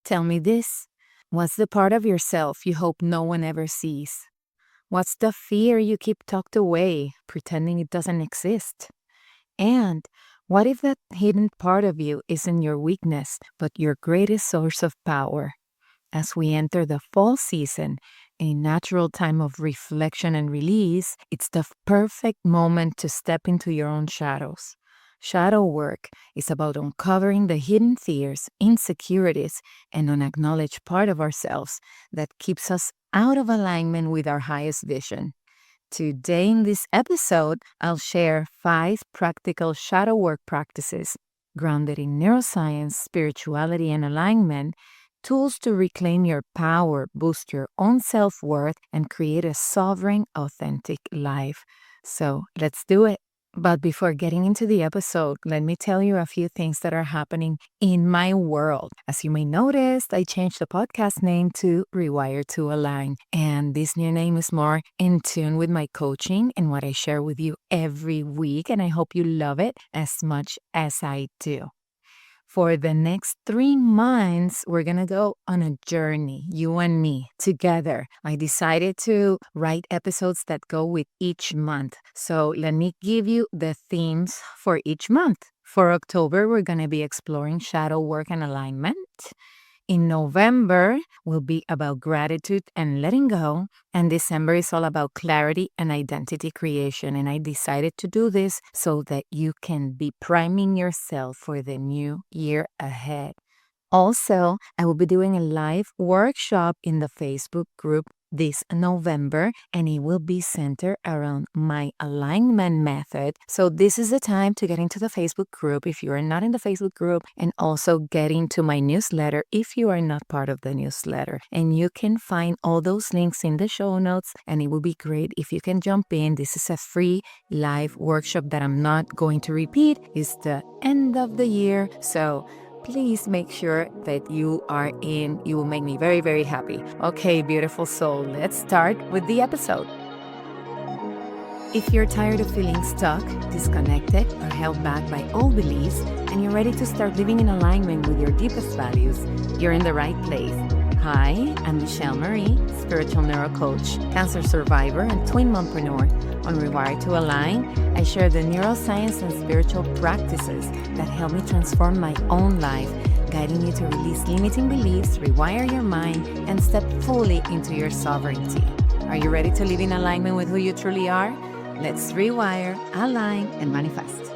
Tell me this. What's the part of yourself you hope no one ever sees? What's the fear you keep tucked away, pretending it doesn't exist? And what if that hidden part of you isn't your weakness, but your greatest source of power? As we enter the fall season, a natural time of reflection and release, it's the perfect moment to step into your own shadows. Shadow work is about uncovering the hidden fears, insecurities, and unacknowledged part of ourselves that keeps us out of alignment with our highest vision. Today, in this episode, I'll share 5 practical shadow work practices grounded in neuroscience, spirituality, and alignment, tools to reclaim your power, boost your own self worth, and create a sovereign, authentic life. So let's do it. But before getting into the episode, let me tell you a few things that are happening in my world. As you may notice, I changed the podcast name to Rewire to Align. And this new name is more in tune with my coaching and what I share with you every week. And I hope you love it as much as I do. For the next 3 months, we're going to go on a journey, you and me, together. I decided to write episodes that go with each month. So let me give you the themes for each month. For October, we're going to be exploring shadow work and alignment. In November, will be about gratitude and letting go. And December is all about clarity and identity creation. And I decided to do this so that you can be priming yourself for the new year ahead. Also, I will be doing a live workshop in the Facebook group this November, and it will be centered around my alignment method. So this is the time to get into the Facebook group if you are not in the Facebook group, and also get into my newsletter if you are not part of the newsletter. And you can find all those links in the show notes, and it will be great if you can jump in. This is a free live workshop that I'm not going to repeat. It's the end of the year, so please make sure that you are in. You will make me very, very happy. Okay, beautiful soul, let's start with the episode. If you're tired of feeling stuck, disconnected, or held back by old beliefs, and you're ready to start living in alignment with your deepest values, you're in the right place. Hi, I'm Michelle Marie, spiritual neurocoach, cancer survivor, and twin mompreneur. On Rewire to Align, I share the neuroscience and spiritual practices that help me transform my own life, guiding you to release limiting beliefs, rewire your mind, and step fully into your sovereignty. Are you ready to live in alignment with who you truly are? Let's rewire, align, and manifest.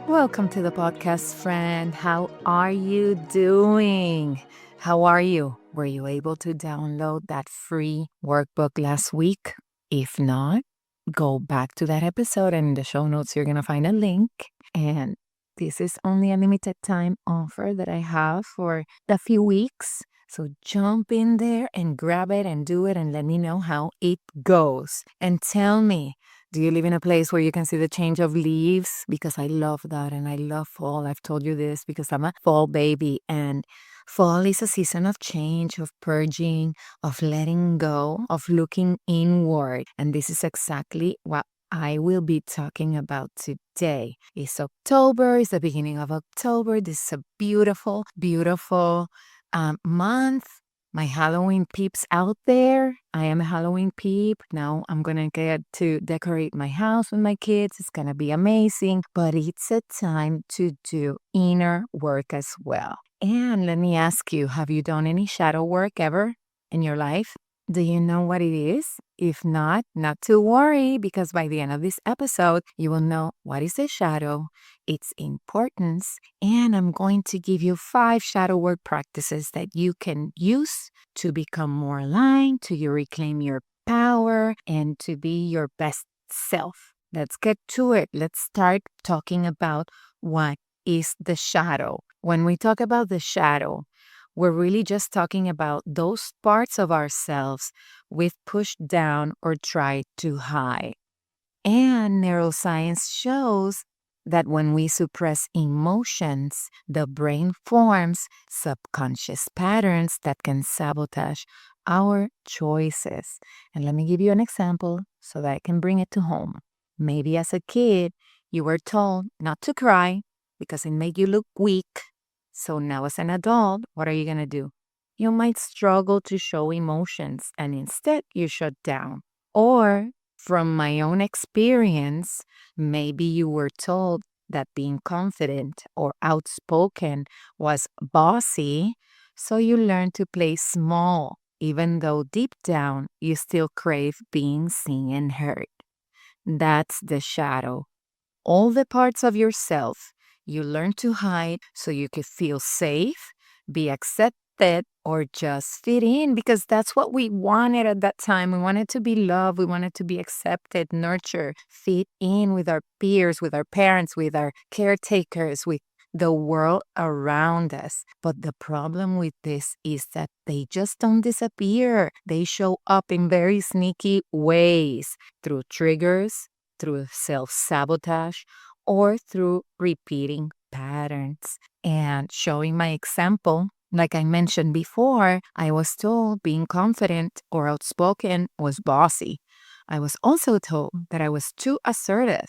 Welcome to the podcast, friend. How are you doing? How are you? Were you able to download that free workbook last week? If not, go back to that episode, and in the show notes, you're going to find a link. And this is only a limited time offer that I have for a few weeks. So jump in there and grab it and do it, and let me know how it goes. And tell me, do you live in a place where you can see the change of leaves? Because I love that, and I love fall. I've told you this because I'm a fall baby, and fall is a season of change, of purging, of letting go, of looking inward. And this is exactly what I will be talking about today. It's October, it's the beginning of October. This is a beautiful, beautiful month. My Halloween peeps out there. I am a Halloween peep. Now I'm going to get to decorate my house with my kids. It's going to be amazing. But it's a time to do inner work as well. And let me ask you, have you done any shadow work ever in your life? Do you know what it is? If not to worry, because by the end of this episode, you will know what is a shadow, its importance, and I'm going to give you 5 shadow work practices that you can use to become more aligned, to you reclaim your power, and to be your best self. Let's get to it. Let's start talking about what is the shadow. When we talk about the shadow, we're really just talking about those parts of ourselves we've pushed down or tried to hide. And neuroscience shows that when we suppress emotions, the brain forms subconscious patterns that can sabotage our choices. And let me give you an example so that I can bring it to home. Maybe as a kid, you were told not to cry, because it made you look weak. So now, as an adult, what are you going to do? You might struggle to show emotions and instead you shut down. Or, from my own experience, maybe you were told that being confident or outspoken was bossy, so you learn to play small, even though deep down you still crave being seen and heard. That's the shadow. All the parts of yourself you learn to hide so you could feel safe, be accepted, or just fit in because that's what we wanted at that time. We wanted to be loved, we wanted to be accepted, nurtured, fit in with our peers, with our parents, with our caretakers, with the world around us. But the problem with this is that they just don't disappear. They show up in very sneaky ways through triggers, through self sabotage, or through repeating patterns. And showing my example, like I mentioned before, I was told being confident or outspoken was bossy. I was also told that I was too assertive.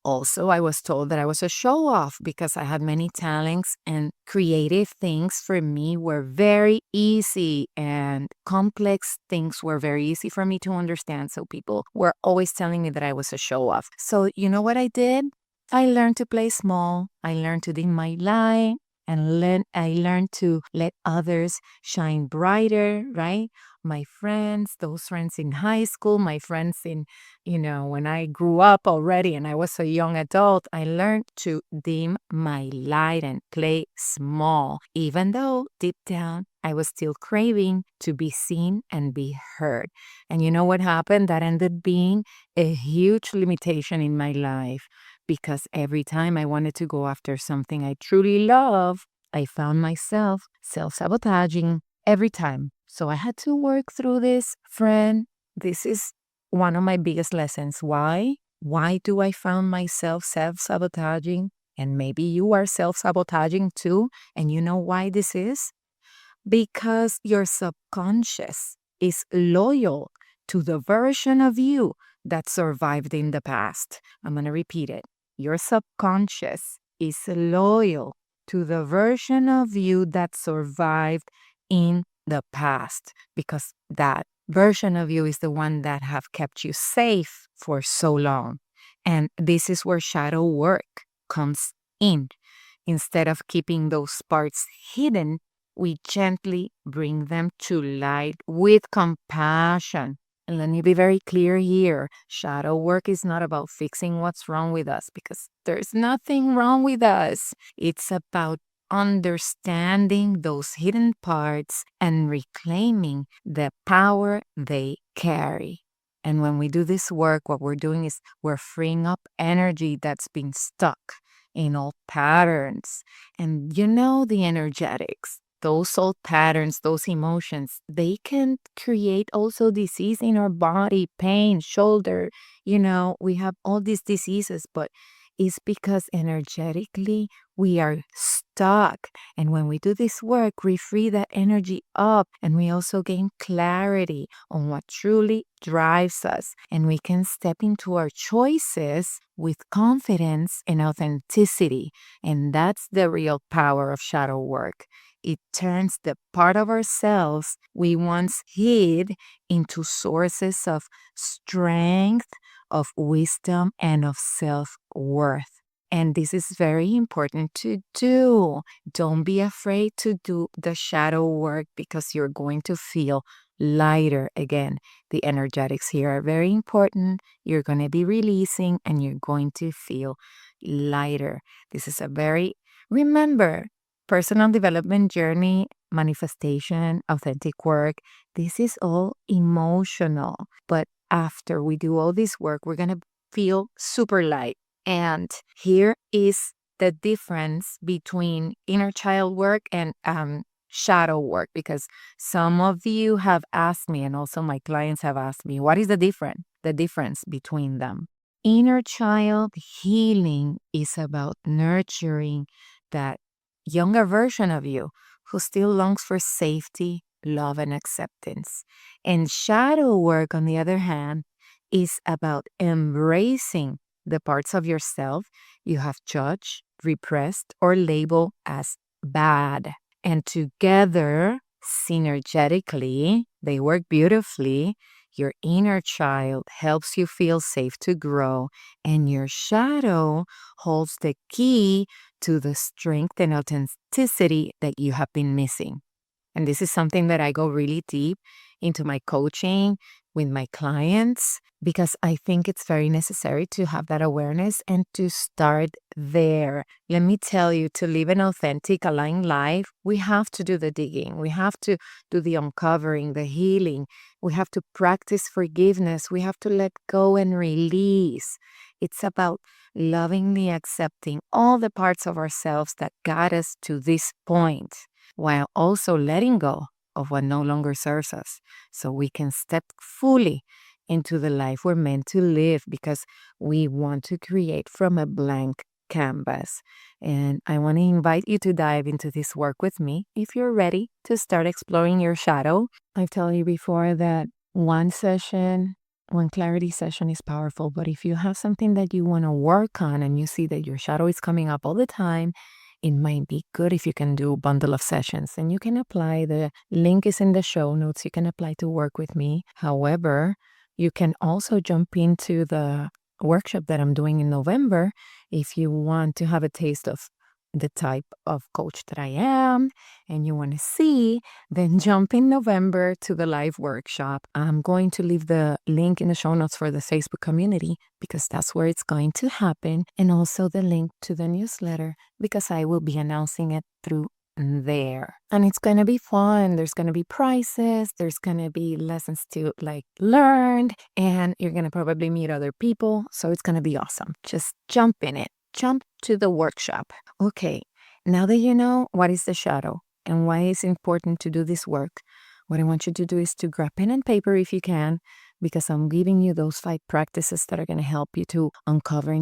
Also, I was told that I was a show off because I had many talents and creative things for me were very easy and complex things were very easy for me to understand. So people were always telling me that I was a show off. So, you know what I did? I learned to play small. I learned to dim my light and I learned to let others shine brighter, right? My friends, those friends in high school, my friends in, when I grew up already and I was a young adult, I learned to dim my light and play small, even though deep down I was still craving to be seen and be heard. And you know what happened? That ended being a huge limitation in my life because every time I wanted to go after something I truly love, I found myself self sabotaging every time. So I had to work through this, friend. This is one of my biggest lessons. Why? Why do I find myself self sabotaging? And maybe you are self sabotaging too. And you know why this is? Because your subconscious is loyal to the version of you that survived in the past. I'm going to repeat it. Your subconscious is loyal to the version of you that survived in the past because that version of you is the one that have kept you safe for so long. And this is where shadow work comes in. Instead of keeping those parts hidden, we gently bring them to light with compassion. And let me be very clear here. Shadow work is not about fixing what's wrong with us because there's nothing wrong with us. It's about understanding those hidden parts and reclaiming the power they carry. And when we do this work, what we're doing is we're freeing up energy that's been stuck in old patterns. And the energetics, those old patterns, those emotions, they can create also disease in our body, pain, shoulder. We have all these diseases, but it's because energetically we are stuck. And when we do this work, we free that energy up and we also gain clarity on what truly drives us. And we can step into our choices with confidence and authenticity. And that's the real power of shadow work. It turns the part of ourselves we once hid into sources of strength, of wisdom, and of self-worth. And this is very important to do. Don't be afraid to do the shadow work because you're going to feel lighter again. The energetics here are very important. You're going to be releasing and you're going to feel lighter. This is remember, personal development journey, manifestation, authentic work. This is all emotional. But after we do all this work, we're going to feel super light. And here is the difference between inner child work and shadow work, because some of you have asked me, and also my clients have asked me, what is the difference between them? Inner child healing is about nurturing that younger version of you who still longs for safety, love, and acceptance. And shadow work, on the other hand, is about embracing the parts of yourself you have judged, repressed or labeled as bad. And together, synergetically, they work beautifully. Your inner child helps you feel safe to grow, and your shadow holds the key to the strength and authenticity that you have been missing. And this is something that I go really deep into my coaching with my clients because I think it's very necessary to have that awareness and to start there. Let me tell you, to live an authentic, aligned life, we have to do the digging. We have to do the uncovering, the healing. We have to practice forgiveness. We have to let go and release. It's about lovingly accepting all the parts of ourselves that got us to this point, while also letting go of what no longer serves us so we can step fully into the life we're meant to live, because we want to create from a blank canvas. And I want to invite you to dive into this work with me if you're ready to start exploring your shadow. I've told you before that one clarity session is powerful, but if you have something that you want to work on and you see that your shadow is coming up all the time, it might be good if you can do a bundle of sessions, and you can apply. The link is in the show notes. You can apply to work with me. However, you can also jump into the workshop that I'm doing in November if you want to have a taste of the type of coach that I am and you want to see, then jump in November to the live workshop. I'm going to leave the link in the show notes for the Facebook community because that's where it's going to happen, and also the link to the newsletter because I will be announcing it through there. And it's going to be fun. There's going to be prizes. There's going to be lessons to learn, and you're going to probably meet other people. So it's going to be awesome. Just jump in it. Jump to the workshop. Okay, now that you know what is the shadow and why it's important to do this work, what I want you to do is to grab pen and paper if you can, because I'm giving you those 5 practices that are going to help you to uncover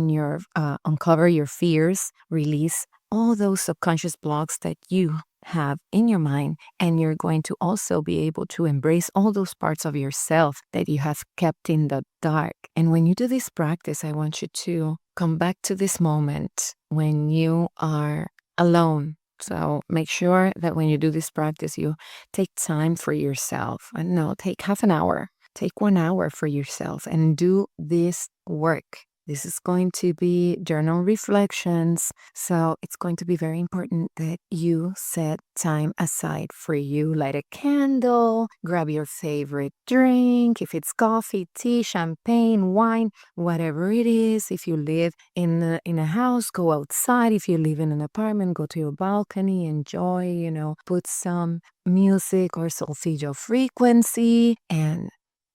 your fears, release all those subconscious blocks that you have in your mind, and you're going to also be able to embrace all those parts of yourself that you have kept in the dark. And when you do this practice, I want you to come back to this moment when you are alone. So make sure that when you do this practice, you take time for yourself. I don't know, take half an hour, take 1 hour for yourself and do this work. This is going to be journal reflections. So it's going to be very important that you set time aside for you. Light a candle, grab your favorite drink. If it's coffee, tea, champagne, wine, whatever it is. If you live in a house, go outside. If you live in an apartment, go to your balcony, enjoy, put some music or solfeggio frequency and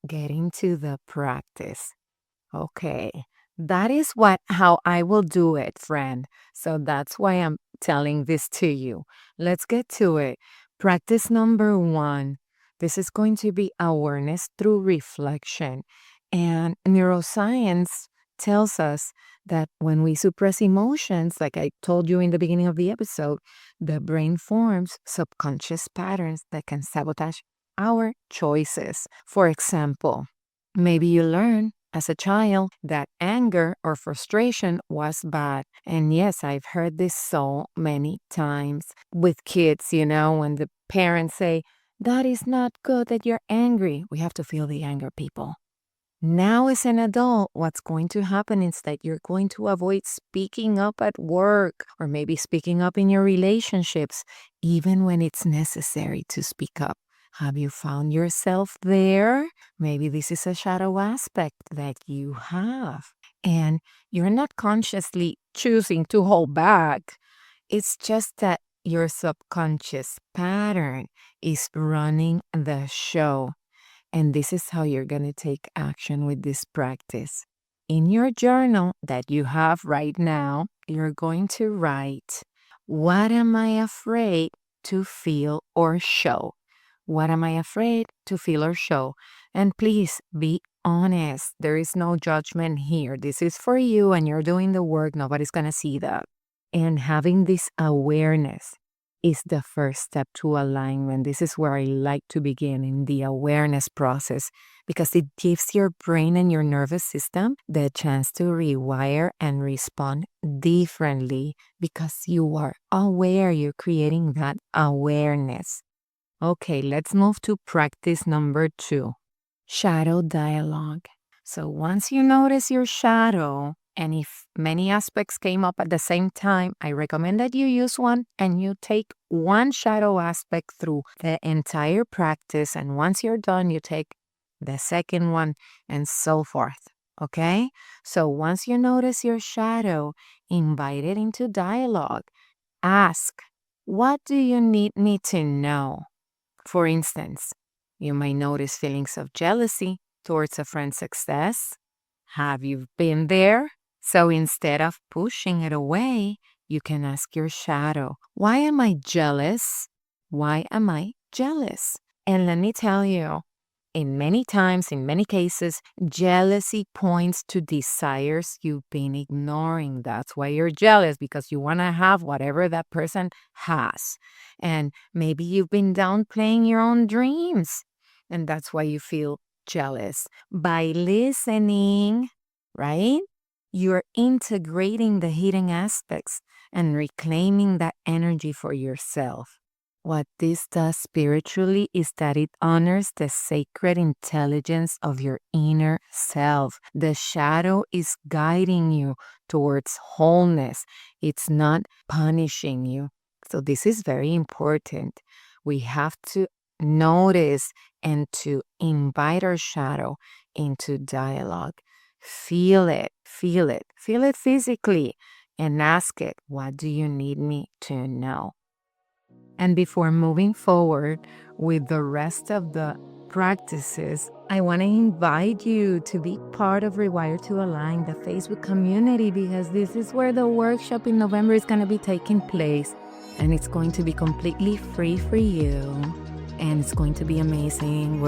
get into the practice. Okay. That is how I will do it, friend. So that's why I'm telling this to you. Let's get to it. Practice number 1. This is going to be awareness through reflection. And neuroscience tells us that when we suppress emotions, like I told you in the beginning of the episode, the brain forms subconscious patterns that can sabotage our choices. For example, maybe you learn as a child that anger or frustration was bad. And yes, I've heard this so many times with kids, when the parents say, that is not good that you're angry. We have to feel the anger, people. Now, as an adult, what's going to happen is that you're going to avoid speaking up at work or maybe speaking up in your relationships, even when it's necessary to speak up. Have you found yourself there? Maybe this is a shadow aspect that you have, and you're not consciously choosing to hold back. It's just that your subconscious pattern is running the show. And this is how you're going to take action with this practice. In your journal that you have right now, you're going to write, what am I afraid to feel or show? What am I afraid to feel or show? And please be honest. There is no judgment here. This is for you and you're doing the work. Nobody's going to see that. And having this awareness is the first step to alignment. This is where I like to begin in the awareness process because it gives your brain and your nervous system the chance to rewire and respond differently because you are aware, you're creating that awareness. Okay, let's move to practice number 2, shadow dialogue. So once you notice your shadow, and if many aspects came up at the same time, I recommend that you use one and you take one shadow aspect through the entire practice. And once you're done, you take the second one and so forth. Okay? So once you notice your shadow, invite it into dialogue. Ask, what do you need me to know? For instance, you might notice feelings of jealousy towards a friend's success. Have you been there? So instead of pushing it away, you can ask your shadow, why am I jealous? Why am I jealous? And let me tell you, in many times, in many cases, jealousy points to desires you've been ignoring. That's why you're jealous, because you want to have whatever that person has. And maybe you've been downplaying your own dreams, and that's why you feel jealous. By listening, right? You're integrating the hidden aspects and reclaiming that energy for yourself. What this does spiritually is that it honors the sacred intelligence of your inner self. The shadow is guiding you towards wholeness. It's not punishing you. So this is very important. We have to notice and to invite our shadow into dialogue. Feel it, feel it, feel it physically, and ask it, what do you need me to know? And before moving forward with the rest of the practices, I want to invite you to be part of Rewire to Align, the Facebook community, because this is where the workshop in November is going to be taking place. And it's going to be completely free for you. And it's going to be amazing.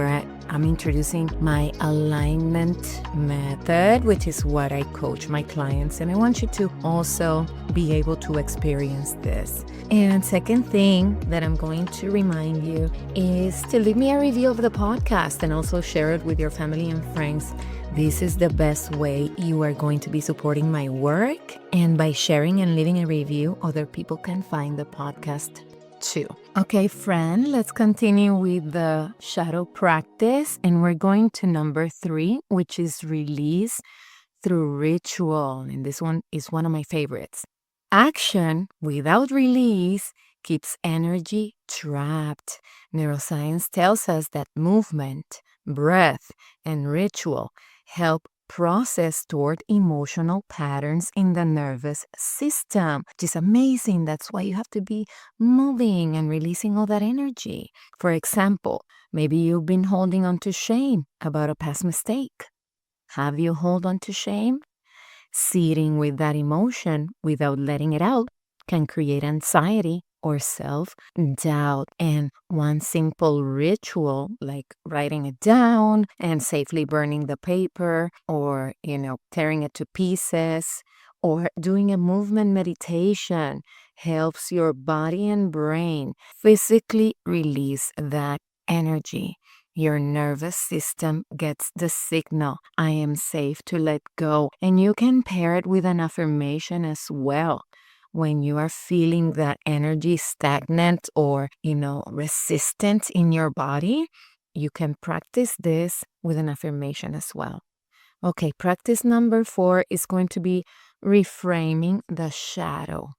I'm introducing my alignment method, which is what I coach my clients. And I want you to also be able to experience this. And second thing that I'm going to remind you is to leave me a review of the podcast and also share it with your family and friends. This is the best way you are going to be supporting my work. And by sharing and leaving a review, other people can find the podcast too. Okay, friend, let's continue with the shadow practice. And we're going to number 3, which is release through ritual. And this one is one of my favorites. Action without release keeps energy trapped. Neuroscience tells us that movement, breath, and ritual help process stored emotional patterns in the nervous system, which is amazing. That's why you have to be moving and releasing all that energy. For example, maybe you've been holding on to shame about a past mistake. Have you held on to shame? Sitting with that emotion without letting it out can create anxiety or self-doubt. And one simple ritual, like writing it down and safely burning the paper, or, tearing it to pieces, or doing a movement meditation, helps your body and brain physically release that energy. Your nervous system gets the signal, I am safe to let go. And you can pair it with an affirmation as well. When you are feeling that energy stagnant or, resistant in your body, you can practice this with an affirmation as well. Okay, practice number 4 is going to be reframing the shadow.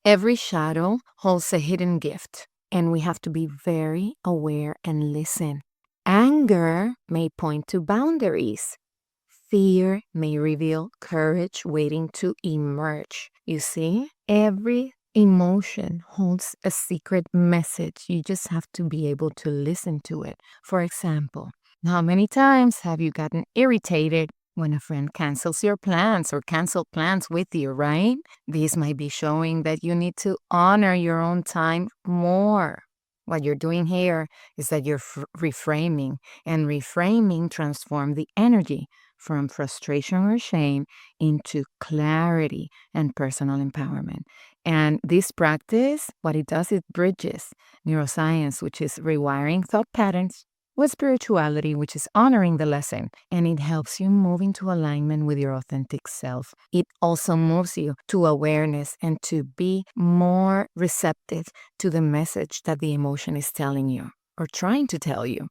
Every shadow holds a hidden gift, and we have to be very aware and listen. Anger may point to boundaries. Fear may reveal courage waiting to emerge. You see, every emotion holds a secret message. You just have to be able to listen to it. For example, how many times have you gotten irritated when a friend cancels your plans or cancel plans with you, right? This might be showing that you need to honor your own time more. What you're doing here is that you're reframing, and reframing transforms the energy from frustration or shame into clarity and personal empowerment. And this practice, what it does, it bridges neuroscience, which is rewiring thought patterns, with spirituality, which is honoring the lesson. And it helps you move into alignment with your authentic self. It also moves you to awareness and to be more receptive to the message that the emotion is telling you or trying to tell you.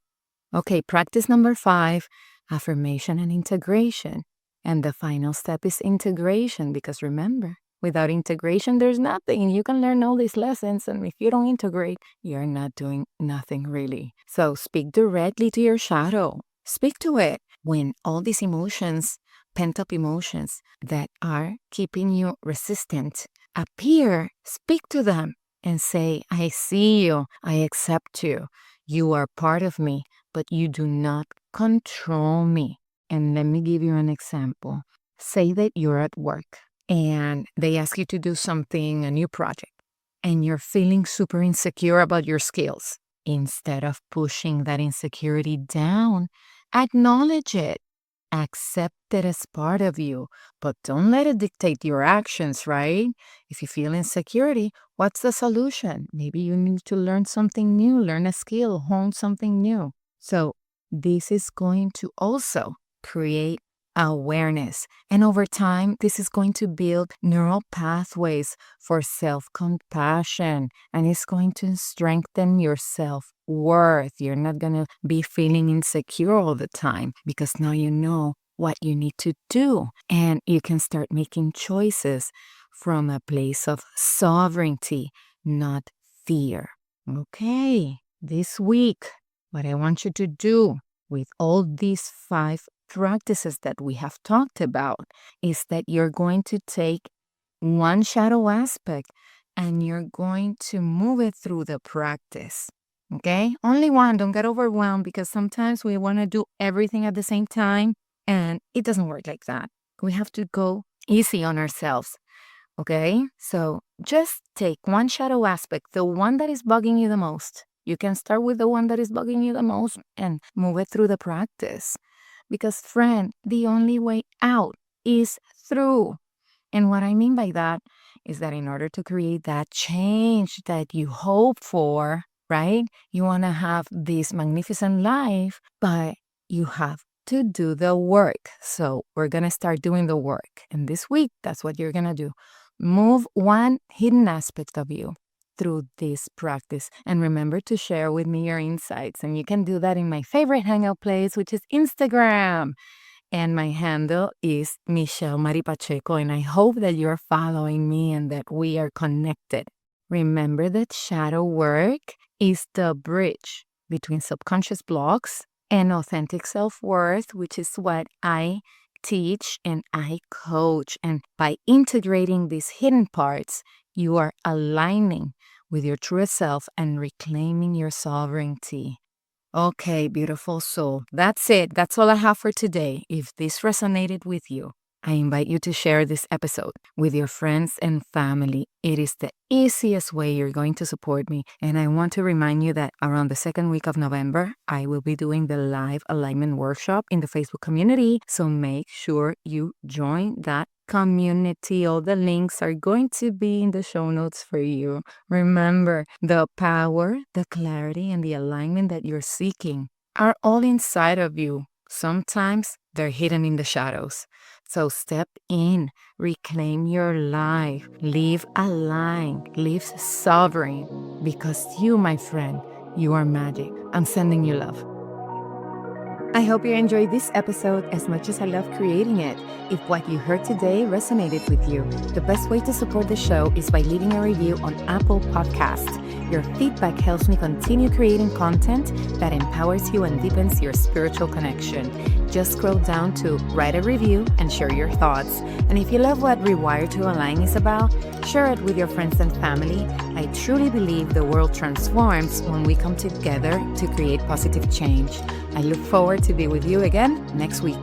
Okay, practice number 5, affirmation and integration. And the final step is integration, because remember, without integration, there's nothing. You can learn all these lessons, and if you don't integrate, you're not doing nothing really. So speak directly to your shadow. Speak to it when all these emotions, pent-up emotions that are keeping you resistant, appear. Speak to them and say, I see you. I accept you. You are part of me, but you do not control me. And let me give you an example. Say that you're at work and they ask you to do something, a new project, and you're feeling super insecure about your skills. Instead of pushing that insecurity down, acknowledge it. Accept it as part of you, but don't let it dictate your actions, right? If you feel insecurity, what's the solution? Maybe you need to learn something new, learn a skill, hone something new. So this is going to also create awareness. And over time, this is going to build neural pathways for self-compassion, and it's going to strengthen your self-worth. You're not going to be feeling insecure all the time, because now you know what you need to do, and you can start making choices from a place of sovereignty, not fear. Okay, this week, what I want you to do with all these 5 practices that we have talked about is that you're going to take one shadow aspect and you're going to move it through the practice. Okay? Only one. Don't get overwhelmed, because sometimes we want to do everything at the same time, and it doesn't work like that. We have to go easy on ourselves. Okay? So just take one shadow aspect, the one that is bugging you the most. You can start with the one that is bugging you the most and move it through the practice. Because, friend, the only way out is through. And what I mean by that is that in order to create that change that you hope for, right? You want to have this magnificent life, but you have to do the work. So we're going to start doing the work. And this week, that's what you're going to do. Move one hidden aspect of you through this practice. And remember to share with me your insights. And you can do that in my favorite hangout place, which is Instagram. And my handle is Michelle Mari Pacheco. And I hope that you're following me and that we are connected. Remember that shadow work is the bridge between subconscious blocks and authentic self-worth, which is what I teach and I coach. And by integrating these hidden parts, you are aligning with your truest self and reclaiming your sovereignty. Okay, beautiful soul. That's it. That's all I have for today. If this resonated with you, I invite you to share this episode with your friends and family. It is the easiest way you're going to support me. And I want to remind you that around the second week of November, I will be doing the live alignment workshop in the Facebook community. So make sure you join that community. All the links are going to be in the show notes for you. Remember, the power, the clarity, and the alignment that you're seeking are all inside of you. Sometimes they're hidden in the shadows. So step in, reclaim your life, live aligned, live sovereign, because you, my friend, you are magic. I'm sending you love. I hope you enjoyed this episode as much as I love creating it. If what you heard today resonated with you, the best way to support the show is by leaving a review on Apple Podcasts. Your feedback helps me continue creating content that empowers you and deepens your spiritual connection. Just scroll down to write a review and share your thoughts. And if you love what Rewired to Align is about, share it with your friends and family. I truly believe the world transforms when we come together to create positive change. I look forward to be with you again next week.